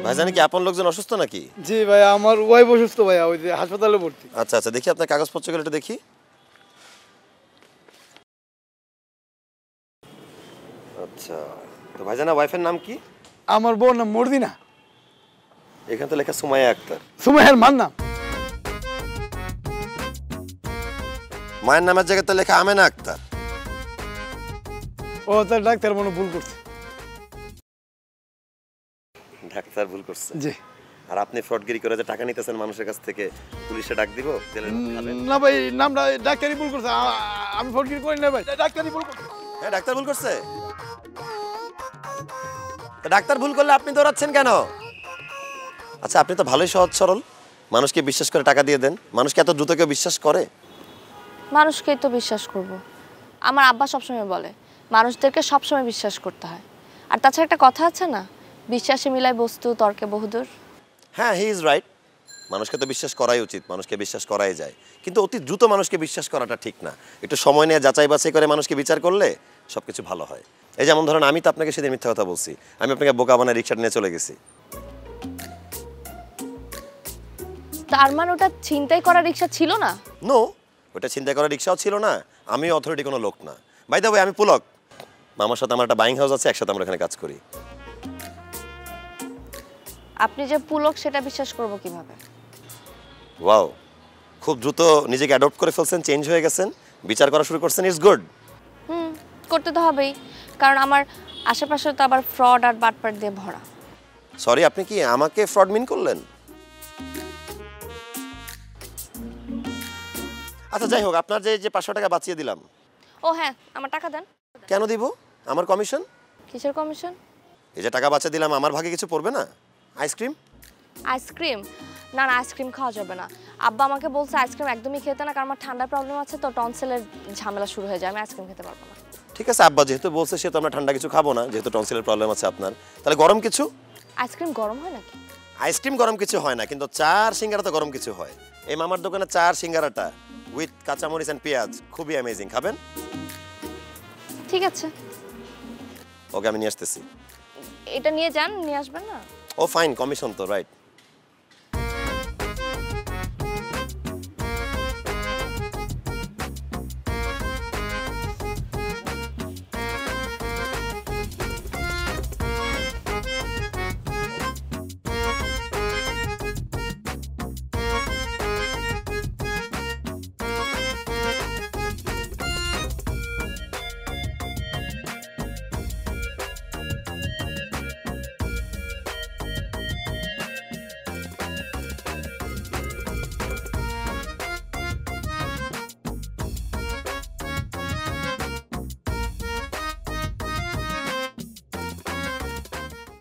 ভাইজান কি আপন লোকজন অসুস্থ নাকি? জি ভাই, আমার ওয়াইফ অসুস্থ ভাইয়া, ওই যে হাসপাতালে ভর্তি। আচ্ছা আচ্ছা, দেখি আপনার কাগজপত্রগুলো একটু দেখি। আচ্ছা, তো ভাইজান ওয়াইফের নাম কি? আমার বোন নাম মর্দিনা। এখানে তো লেখা সুমাইয়া আক্তার। সুমাইয়ার মার নাম। মায়ের নামের জায়গায় তো লেখা আমেনা আক্তার। ও তার ডাক্তার মনে ভুল করছে। ডাক্তার ভুল করছে? জি। আর আপনি ফ্রডগিরি করে যে টাকা নিতেছেন মানুষের কাছ থেকে, পুলিশে ডাক দিব? না ভাই, নামটা ডাক্তারই ভুল করছে, আমি ফ্রডগিরি করি না ভাই, ডাক্তারই ভুল করছে। হ্যাঁ, ডাক্তার ভুল করছে। ডাক্তার ভুল করলে আপনি দৌড়াচ্ছেন কেন? আচ্ছা, আপনি তো ভালোই সহজ সরল, মানুষকে বিশ্বাস করে টাকা দিয়ে দেন। মানুষকে এত দ্রুত কেউ বিশ্বাস করে? মানুষকেই তো বিশ্বাস করব। আমার আব্বা সবসময় বলে মানুষদেরকে সবসময় বিশ্বাস করতে হয়। আর তাছাড়া একটা কথা আছে না, বিশ্বাসে মিলায় বস্তু, তর্কে বহুদূর। হ্যাঁ, হি ইজ রাইট। মানুষকে তো বিশ্বাস করাই উচিত, মানুষকে বিশ্বাস করাই যায়, কিন্তু অতি দ্রুত মানুষকে বিশ্বাস করাটা ঠিক না। একটু সময় নিয়ে যাচাই বাছাই করে মানুষকে বিচার করলে সবকিছু ভালো হয়। এই যেমন ধরেন, আমি তো আপনাকে সেদিন মিথ্যা কথা বলছি, আমি আপনাকে বোকা বানায় রিক্সা নিয়ে চলে গেছি। তার মানে ওটা ছিনতাই করা রিক্সা ছিল না? নো, ওটা ছিনতাই করা রিক্সাও ছিল না, আমি অথরিটি কোনো লোক না। বাই দ্য ওয়ে, আমি পুলক, মামার সাথে আমার একটা বাইং হাউস আছে, একসাথে আমরা এখানে কাজ করি। আপনি যে পুলক সেটা বিশ্বাস করব কিভাবে? ওয়াও, খুব দ্রুত নিজেকে অ্যাডপ্ট করে ফেলছেন, চেঞ্জ হয়ে গেছেন, বিচার করা শুরু করছেন। It's good. করতে তো হবেই, কারণ আমার আশেপাশে তো আবার ফ্রড আর বাটপাট দিয়ে ভরা। সরি, আপনি কি আমাকে ফ্রড মিন করলেন? আচ্ছা যাই হোক, আপনার যে 500 টাকা বাঁচিয়ে দিলাম। ও হ্যাঁ, আমার টাকা দেন। কেন দিব? আমার কমিশন। কিসের কমিশন? এই যে টাকা বাঁচিয়ে দিলাম, আমার ভাগে কিছু পড়বে না? আইসক্রিম? আইসক্রিম? না না, আইসক্রিম খাওয়া যাবে না। আব্বা আমাকে বলছে আইসক্রিম একদমই খেতে না, কারণ আমার ঠান্ডার প্রবলেম আছে, তো টনসিলের ঝামেলা শুরু হয়ে যায়, আমি আইসক্রিম খেতে পারবো না। ঠিক আছে, আব্বা যেহেতু বলছে, সেহেতু আমরা ঠান্ডা কিছু খাবো না, যেহেতু টনসিলের প্রবলেম আছে আপনার। তাহলে গরম কিছু? আইসক্রিম গরম হয় নাকি? আইসক্রিম গরম কিছু হয় না, কিন্তু চার সিঙ্গারা তো গরম কিছু হয়। এই মামার দোকানে চার সিঙ্গারাটা উইথ কাঁচামরিচ এন্ড পেঁয়াজ খুবই অ্যামেজিং, খাবেন? ঠিক আছে, ওকে, আমি নিয়ে আসতেছি। এটা নিয়ে যান, নিয়ে আসবেন না? ও ফাইন, কমিশন তো, রাইট।